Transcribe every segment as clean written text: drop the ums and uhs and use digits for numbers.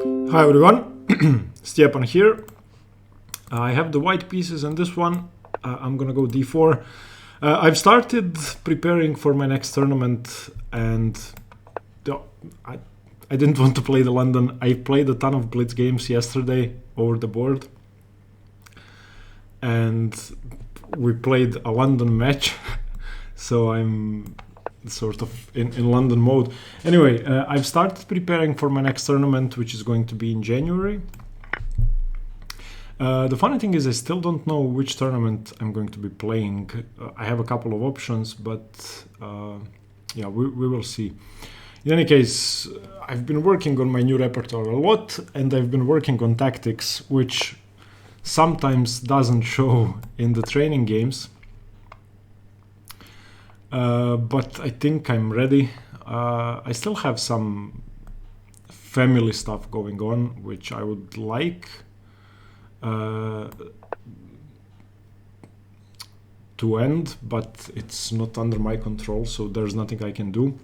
Hi everyone, Stepan here. I have the white pieces in this one. I'm gonna go d4. I've started preparing for my next tournament and I didn't want to play the London. I played a ton of blitz games yesterday over the board and we played a London match. So I'm sort of in London mode. Anyway, I've started preparing for my next tournament, which is going to be in January. The funny thing is I still don't know which tournament I'm going to be playing. I have a couple of options, but yeah, we will see. In any case, I've been working on my new repertoire a lot, and I've been working on tactics, which sometimes doesn't show in the training games. But I think I'm ready. I still have some family stuff going on, which I would like to end, but it's not under my control, so there's nothing I can do.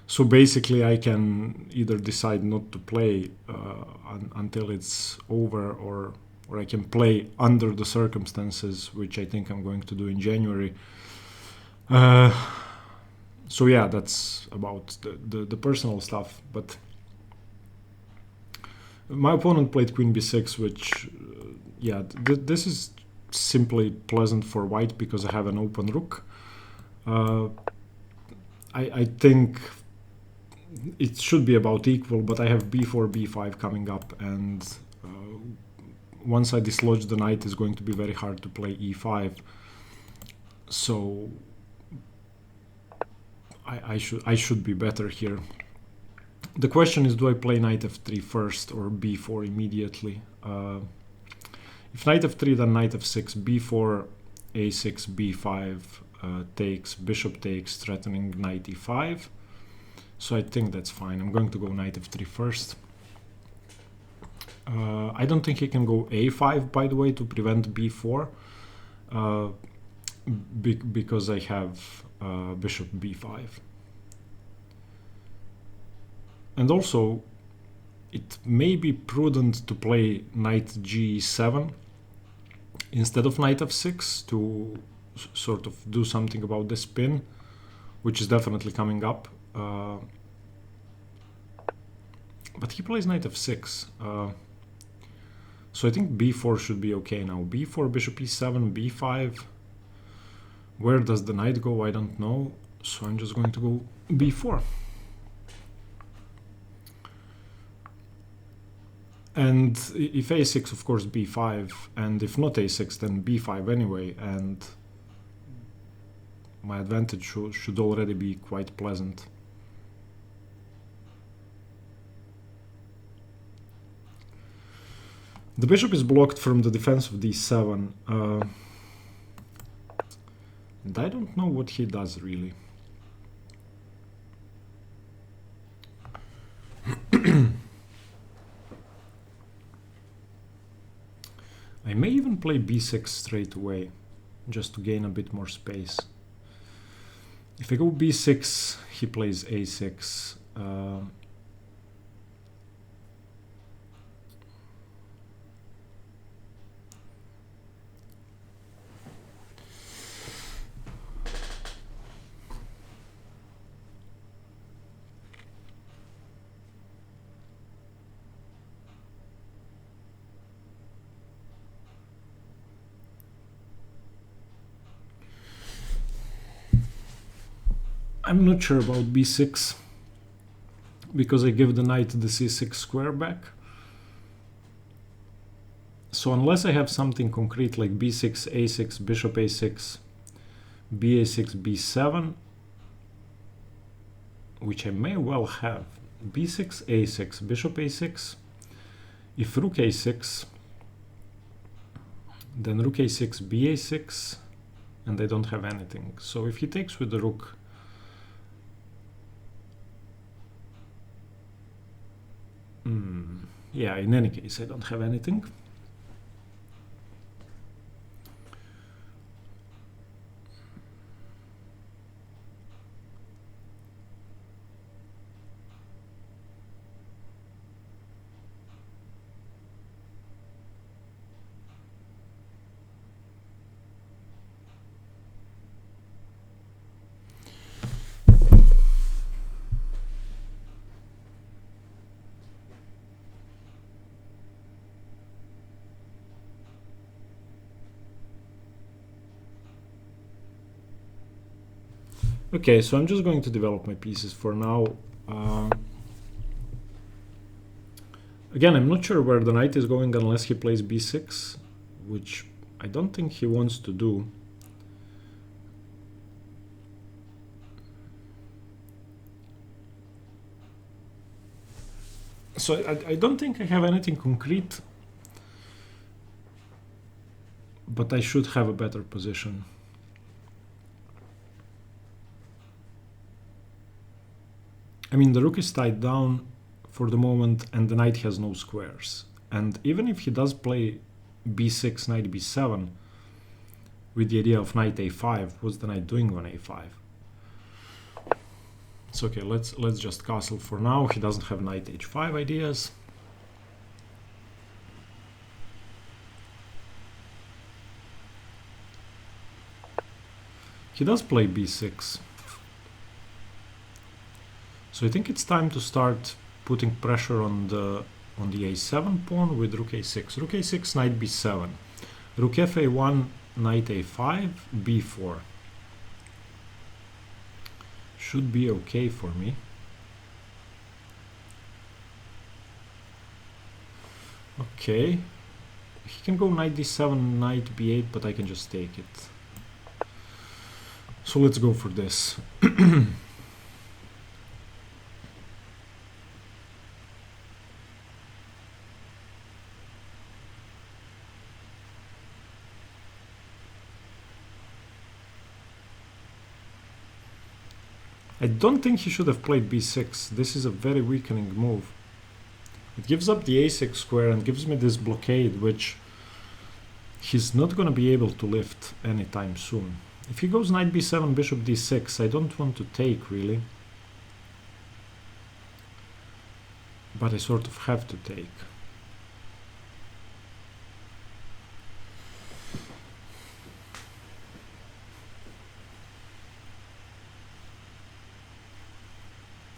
So basically I can either decide not to play until it's over, or I can play under the circumstances, which I think I'm going to do in January. So yeah, that's about the personal stuff. But my opponent played Qb6, which yeah, this is simply pleasant for white because I have an open rook. I think it should be about equal, but I have b4, b5 coming up, and once I dislodge the knight, it's going to be very hard to play e5. So I should be better here. The question is, do I play knight f3 first or b4 immediately? If knight f3, then knight f6, b4, a6, b5 takes, bishop takes, threatening knight e5. So I think that's fine. I'm going to go knight f3 first. I don't think he can go a5, by the way, to prevent b4, because I have bishop b5. And also, it may be prudent to play knight g7 instead of knight f6 to sort of do something about the spin, which is definitely coming up. But he plays knight f6. So I think b4 should be okay now. b4, bishop e7, b5. Where does the knight go? I don't know. So I'm just going to go b4. And if a6, of course, b5. And if not a6, then b5 anyway. And my advantage should already be quite pleasant. The bishop is blocked from the defense of d7. And I don't know what he does, really. I may even play b6 straight away, just to gain a bit more space. If I go b6, he plays a6. I'm not sure about b6 because I give the knight the c6 square back. So unless I have something concrete like b6, a6, bishop a6, ba6, b7, which I may well have, b6, a6, bishop a6, if rook a6, then rook a6, ba6, and I don't have anything. So if he takes with the rook, yeah, in any case, I don't have anything. Okay, so I'm just going to develop my pieces for now. Again, I'm not sure where the knight is going unless he plays b6, which I don't think he wants to do. So I don't think I have anything concrete, but I should have a better position. I mean, the rook is tied down for the moment and the knight has no squares. And even if he does play b6, knight b7, with the idea of knight a5, what's the knight doing on a5? It's okay, let's just castle for now. He doesn't have knight h5 ideas. He does play b6. So I think it's time to start putting pressure on the a7 pawn with rook a6. Rook a6, knight b7. Rook fa1, knight a5, b4. Should be okay for me. Okay. He can go knight d7, knight b8, but I can just take it. So let's go for this. I don't think he should have played b6. This is a very weakening move. It gives up the a6 square and gives me this blockade, which he's not going to be able to lift anytime soon. If he goes knight b7, bishop d6, I don't want to take, really. But I sort of have to take.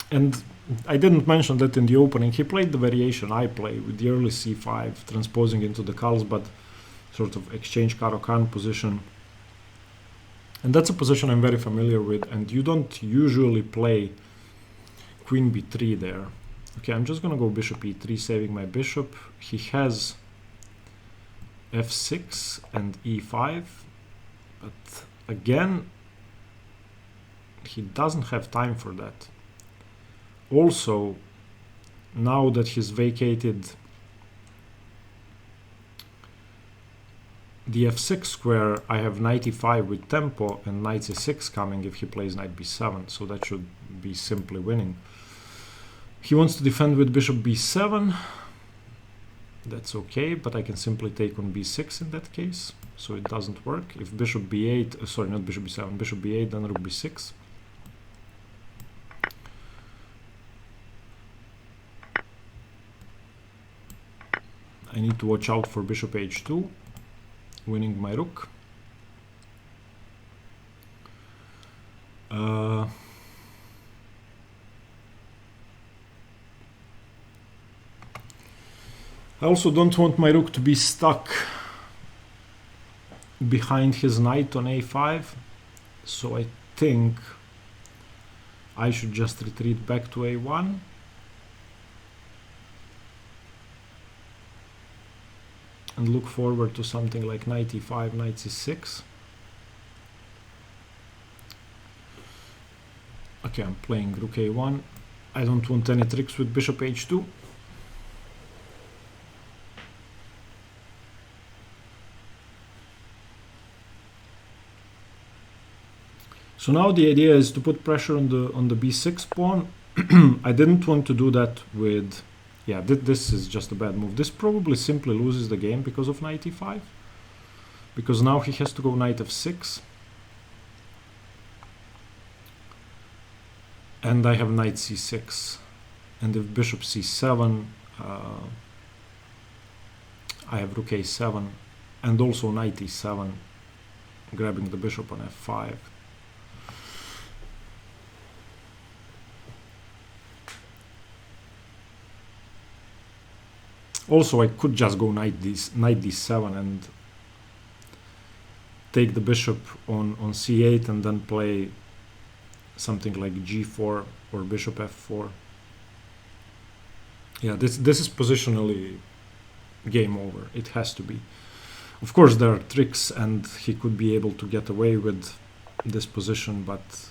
And I didn't mention that in the opening. He played the variation I play with the early c5, transposing into the Carlsbad sort of exchange Caro-Kann position. And that's a position I'm very familiar with, and you don't usually play queen b3 there. Okay, I'm just gonna go bishop e3, saving my bishop. He has f6 and e5, but again, he doesn't have time for that. Also, now that he's vacated the f6 square, I have knight e5 with tempo and knight c6 coming if he plays knight b7, so that should be simply winning. He wants to defend with bishop b7. That's okay, but I can simply take on b6 in that case, so it doesn't work. If bishop b8, sorry, not bishop b7, bishop b8, then rook b6. I need to watch out for bishop h2, winning my rook. I also don't want my rook to be stuck behind his knight on a5, so I think I should just retreat back to a1. And look forward to something like knight e5, knight c6. Okay, I'm playing rook a1. I don't want any tricks with bishop h2. So now the idea is to put pressure on the b6 pawn. I didn't want to do that with... Yeah, this is just a bad move. This probably simply loses the game because of knight e5. Because now he has to go knight f6. And I have knight c6. And if bishop c7, I have rook a7. And also knight e7, grabbing the bishop on f5. Also, I could just go knight d7 and take the bishop on c8 and then play something like g4 or bishop f4. Yeah, this is positionally game over. It has to be. Of course, there are tricks, and he could be able to get away with this position, but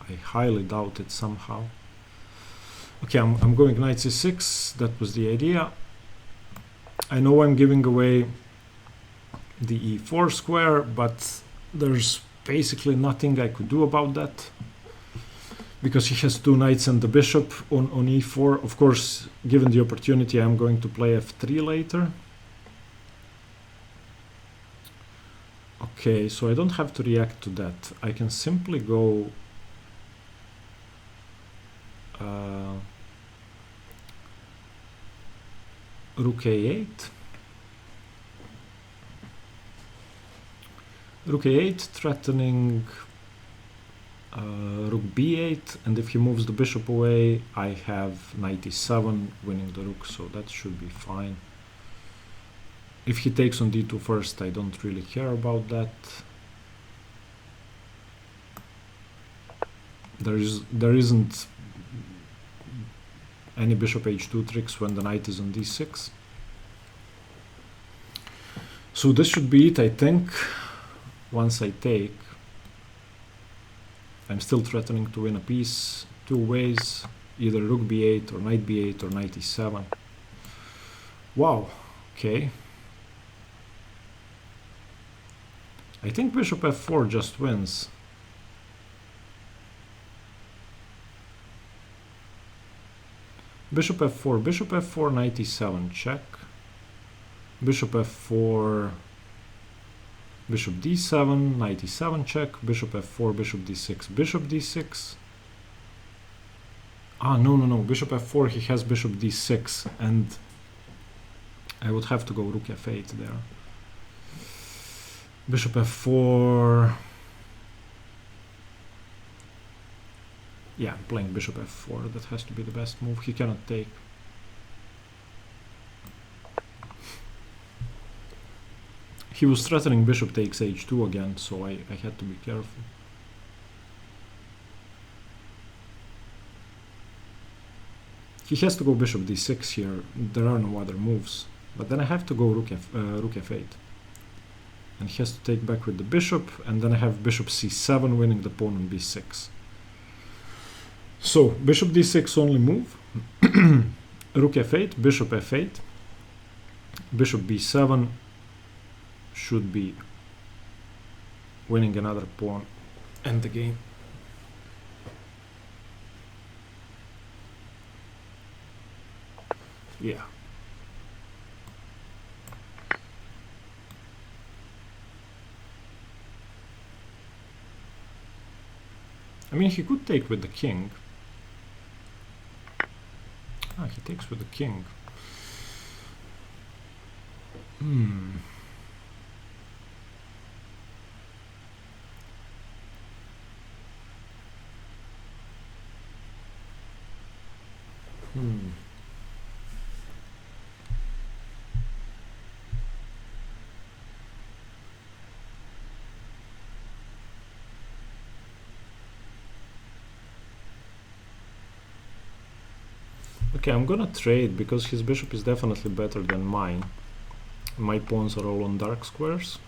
I highly doubt it somehow. Okay, I'm going knight c6. That was the idea. I know I'm giving away the e4 square, but there's basically nothing I could do about that, because he has two knights and the bishop on e4. Of course, given the opportunity, I'm going to play f3 later. Okay, so I don't have to react to that. I can simply go rook a8. Rook a8 threatening rook b8, and if he moves the bishop away, I have knight e7 winning the rook, so that should be fine. If he takes on d2 first, I don't really care about that. There isn't any bishop h2 tricks when the knight is on d6. So this should be it, I think. Once I take, I'm still threatening to win a piece two ways, either rook b8 or knight b8 or knight e7. Wow, okay. I think bishop f4 just wins. Bishop f4, knight e7, check. Bishop f4, bishop d7, knight e7, check. Bishop f4, bishop d6, bishop d6. Ah, no, bishop f4, he has bishop d6, and I would have to go rook f8 there. Bishop f4. Yeah, I'm playing bishop f4. That has to be the best move. He cannot take. He was threatening bishop takes h2 again, so I had to be careful. He has to go bishop d6 here. There are no other moves. But then I have to go rook f8. And he has to take back with the bishop, and then I have bishop c7 winning the pawn on b6. So, bishop d6 only move, rook f8, bishop f8, bishop b7 should be winning another pawn and the game. Yeah. I mean, he could take with the king. Ah, he takes with the king. Okay, I'm gonna trade because his bishop is definitely better than mine. My pawns are all on dark squares.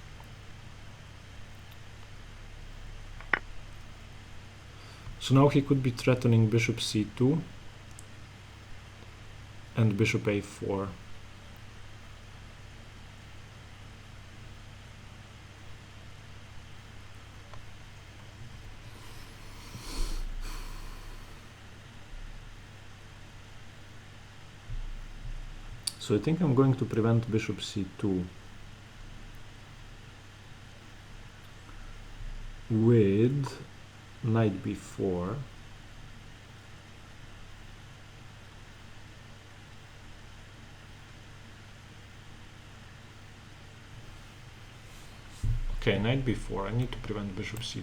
So now he could be threatening bishop c2 and bishop a4. So I think I'm going to prevent bishop c2 with knight b4. Okay, knight b4. I need to prevent bishop c2.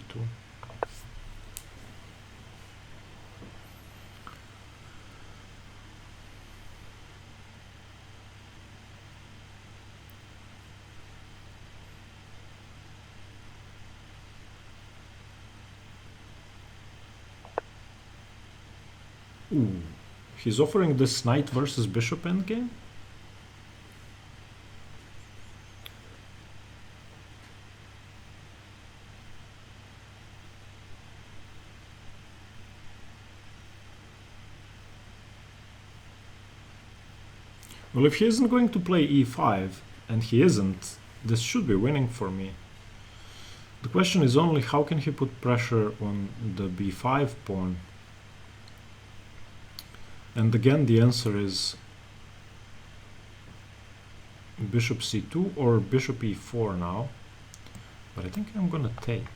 Ooh, he's offering this knight versus bishop endgame? Well, if he isn't going to play e5, and he isn't, this should be winning for me. The question is only how can he put pressure on the b5 pawn? And again, the answer is bishop c2 or bishop e4 now. But I think I'm gonna take.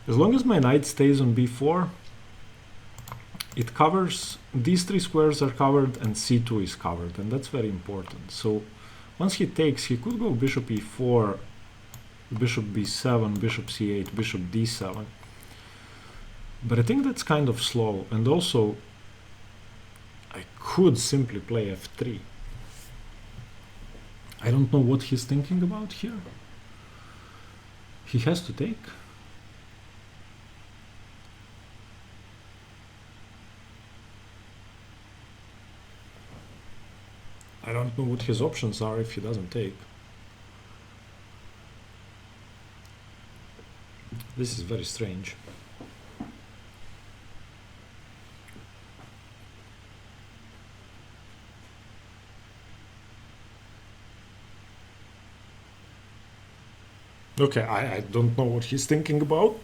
As long as my knight stays on b4, it covers, these three squares are covered and c2 is covered, and that's very important. So once he takes, he could go bishop e4, bishop b7, bishop c8, bishop d7. But I think that's kind of slow, and also I could simply play f3. I don't know what he's thinking about here. He has to take. I don't know what his options are if he doesn't take. This is very strange. Okay, I don't know what he's thinking about.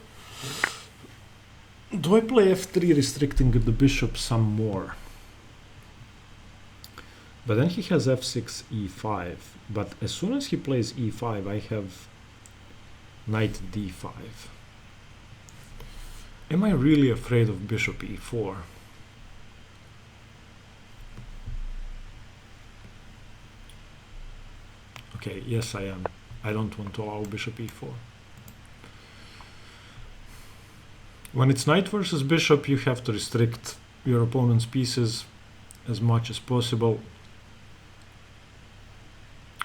Do I play f3 restricting the bishop some more? But then he has f6, e5. But as soon as he plays e5, I have knight d5. Am I really afraid of bishop e4? Okay, yes I am. I don't want to allow bishop e4. When it's knight versus bishop, you have to restrict your opponent's pieces as much as possible.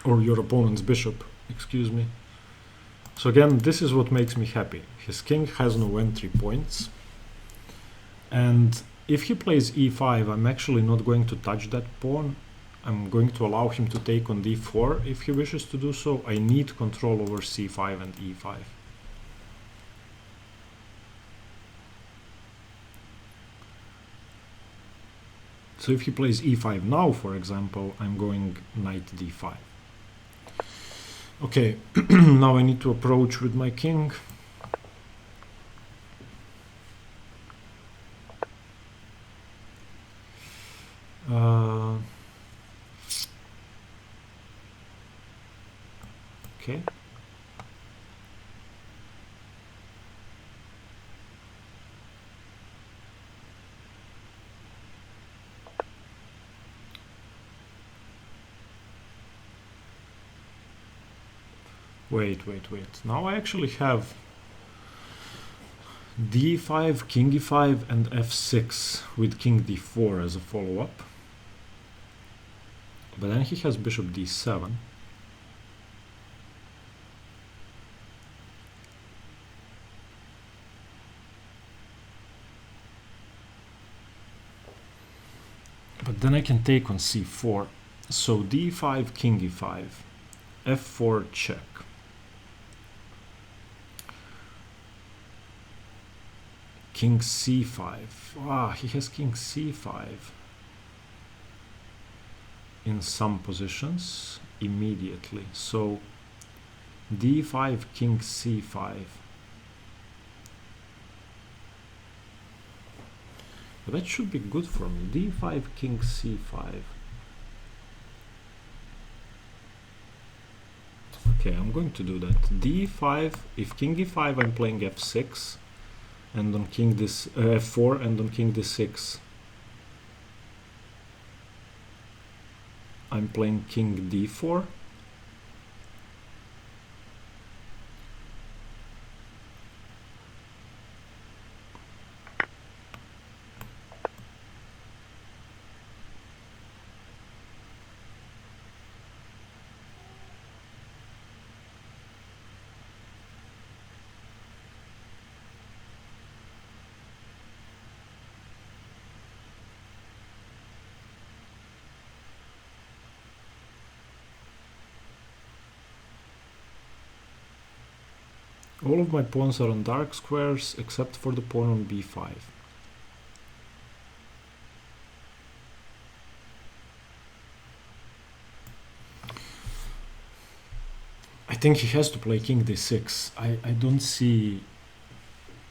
Or your opponent's bishop, excuse me. So again, this is what makes me happy. His king has no entry points. And if he plays e5, I'm actually not going to touch that pawn. I'm going to allow him to take on d4 if he wishes to do so. I need control over c5 and e5. So if he plays e5 now, for example, I'm going knight d5. Okay, now I need to approach with my king. Okay. Wait. Now I actually have d5, king e5, and f6 with king d4 as a follow-up. But then he has bishop d7. But then I can take on c4. So d5, king e5, f4 check. King c5. Ah, he has king c5 in some positions immediately. So d5, king c5. But that should be good for me. d5, king c5. Okay, I'm going to do that. d5, if king e5, I'm playing f6. And on king this f4 and on king d6 I'm playing king d4. All of my pawns are on dark squares except for the pawn on b5. I think he has to play king d6. I don't see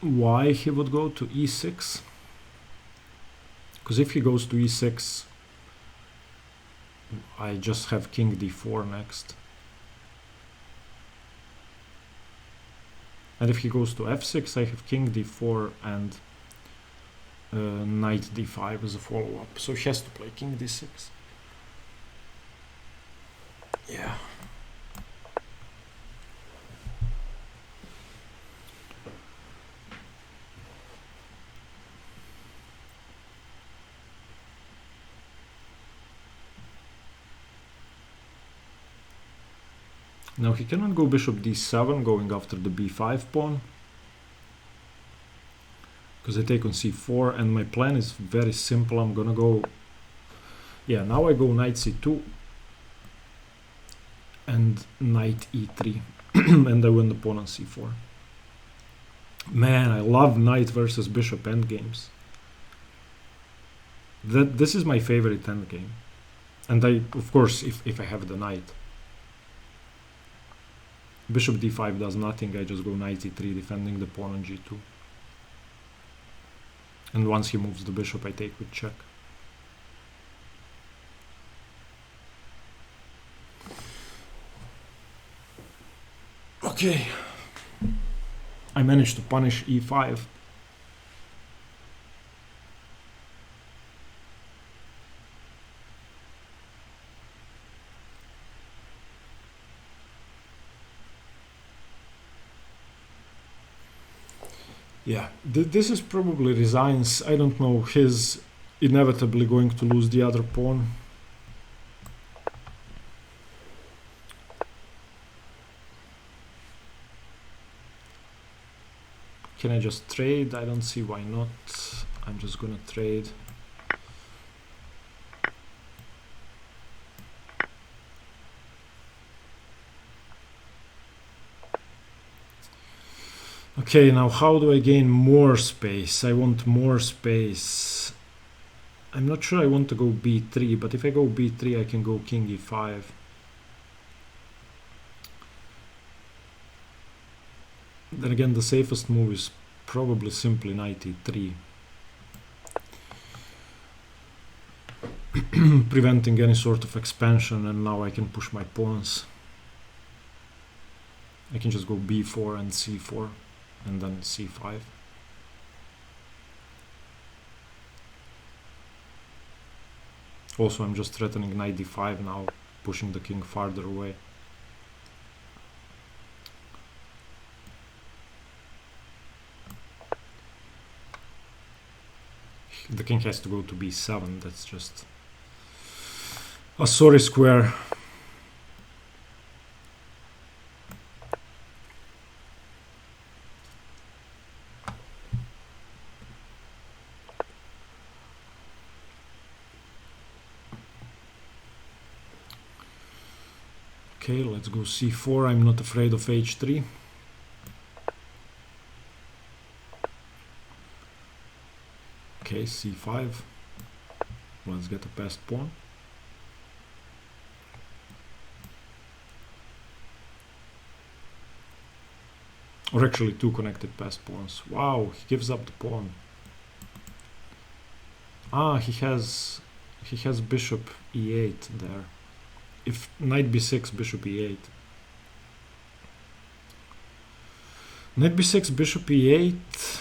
why he would go to e6. Because if he goes to e6, I just have king d4 next. And if he goes to f6, I have king d4 and knight d5 as a follow-up. So he has to play king d6. Yeah. Now he cannot go bishop d7 going after the b5 pawn, because I take on c4, and my plan is very simple. I'm gonna go, yeah, now I go knight c2 and knight e3 and I win the pawn on c4. Man, I love knight versus bishop endgames. This is my favorite endgame. And I, of course, if I have the knight. Bishop d5 does nothing, I just go knight e3 defending the pawn on g2. And once he moves the bishop, I take with check. Okay. I managed to punish e5. Yeah, this is probably resigns. I don't know, he's inevitably going to lose the other pawn. Can I just trade? I don't see why not. I'm just gonna trade. Okay, now how do I gain more space? I want more space. I'm not sure I want to go b3, but if I go b3, I can go king e5. Then again, the safest move is probably simply knight e3. Preventing any sort of expansion, and now I can push my pawns. I can just go b4 and c4. And then c5. Also, I'm just threatening knight d5 now, pushing the king farther away. The king has to go to b7, that's just a sorry square. Okay, let's go c4. I'm not afraid of h3. Okay, c5. Let's get a passed pawn. Or actually two connected passed pawns. Wow, he gives up the pawn. Ah, he has bishop e8 there. If knight b6, bishop e8. Knight b6, bishop e8.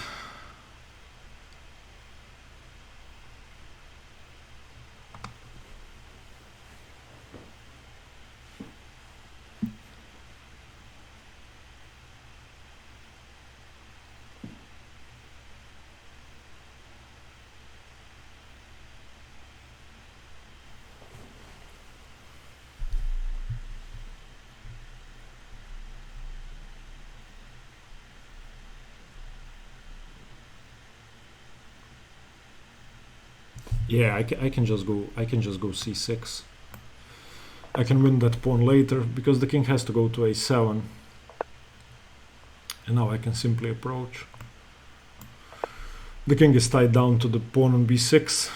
Yeah, I can just go c6. I can win that pawn later because the king has to go to a7, And now I can simply approach. The king is tied down to the pawn on b6.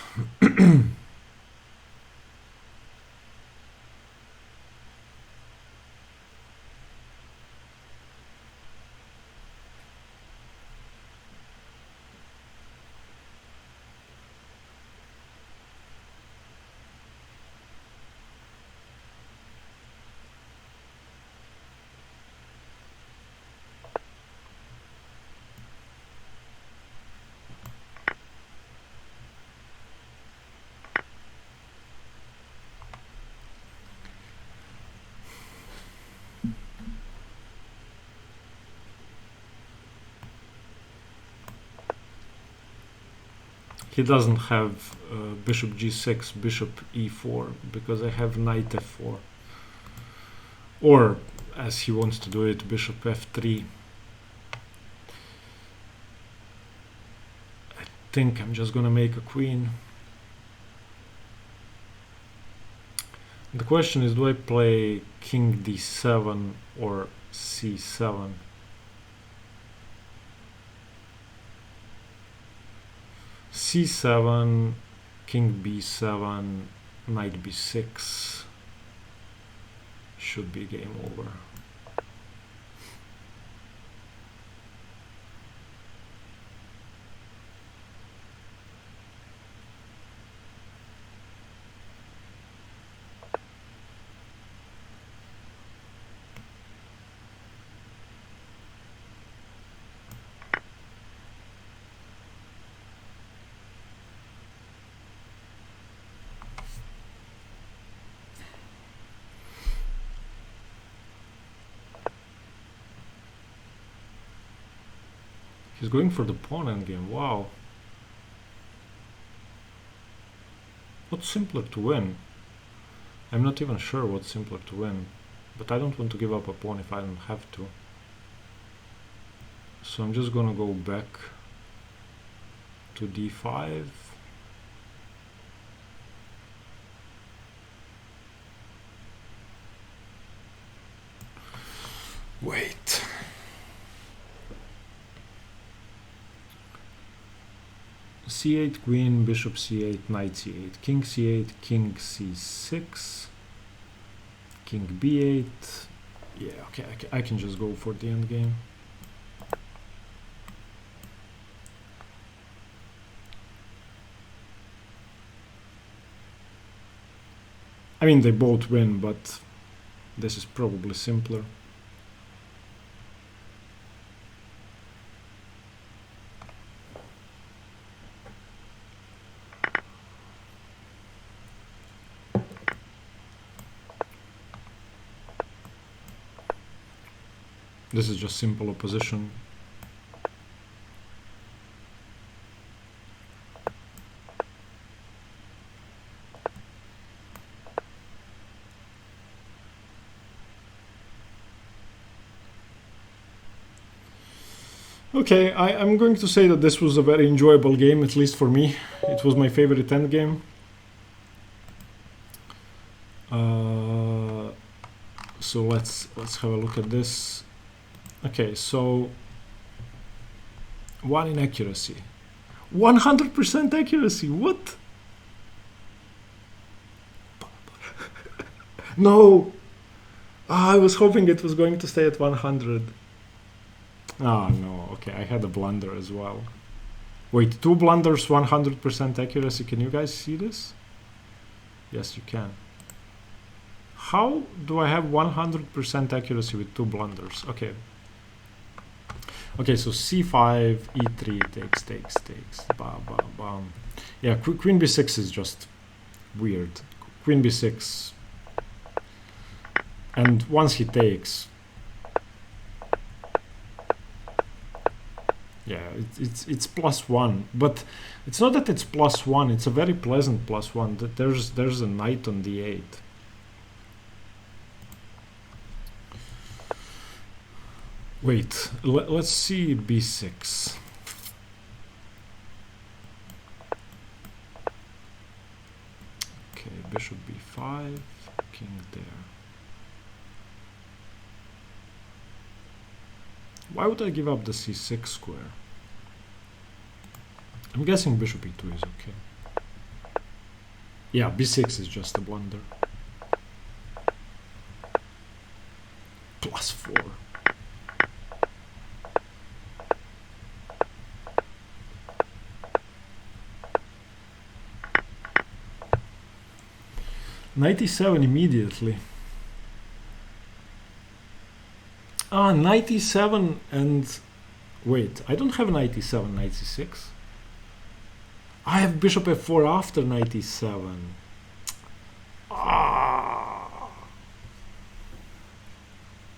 He doesn't have bishop g6, bishop e4, because I have knight f4. Or, as he wants to do it, bishop f3. I think I'm just gonna make a queen. The question is, do I play king d7 or c7? c7, king b7, knight b6 should be game over. He's going for the pawn endgame. Wow. What's simpler to win? I'm not even sure what's simpler to win, but I don't want to give up a pawn if I don't have to. So I'm just gonna go back to d5. Wait. c8, queen, bishop c8, knight c8, king c8, king c6, king b8. Yeah, okay, I can just go for the endgame. I mean, they both win, but this is probably simpler. This is just simple opposition. Okay, I'm going to say that this was a very enjoyable game, at least for me. It was my favorite endgame. So let's have a look at this. Okay, so 1 in accuracy, 100% accuracy. What? No, I was hoping it was going to stay at 100. Oh no, okay, I had a blunder as well. Wait, 2 blunders, 100% accuracy. Can you guys see this? Yes, you can. How do I have 100% accuracy with 2 blunders? Okay. Okay, so c5, e3, takes, bam, bam, bam. Yeah, queen b6 is just weird. Queen b6. And once he takes, yeah, it's +1, but it's not that it's +1. It's a very pleasant +1. That there's a knight on d8. Wait, let's see b6. Okay, bishop b5, king there. Why would I give up the c6 square? I'm guessing bishop e2 is okay. Yeah, b6 is just a blunder. +4. Knight e7 immediately. Knight e7 and... Wait, I don't have knight e7, knight c6. I have bishop f4 after knight e7.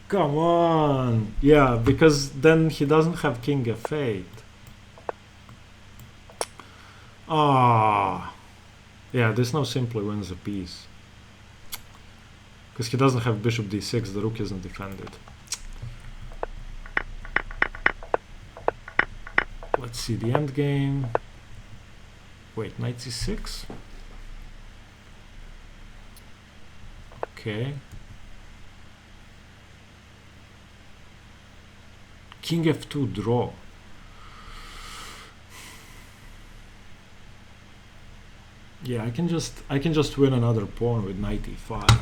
Come on. Yeah, because then he doesn't have king f8. Yeah, this now simply wins a piece. Because he doesn't have bishop d6, the rook isn't defended. Let's see the endgame. Wait, knight c6? Okay. King f2 draw. Yeah, I can just win another pawn with knight e5.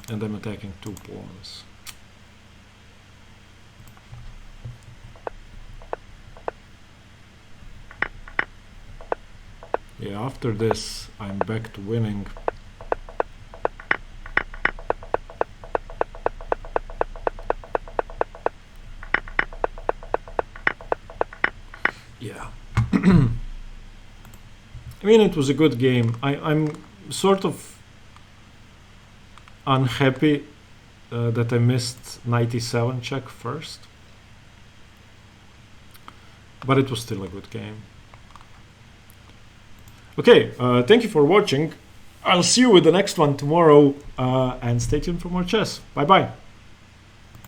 And I'm attacking 2 pawns. Yeah, after this, I'm back to winning. Yeah. I mean, it was a good game. I'm sort of unhappy that I missed knight e7 check first. But it was still a good game. Okay, thank you for watching. I'll see you with the next one tomorrow, and stay tuned for more chess. Bye bye.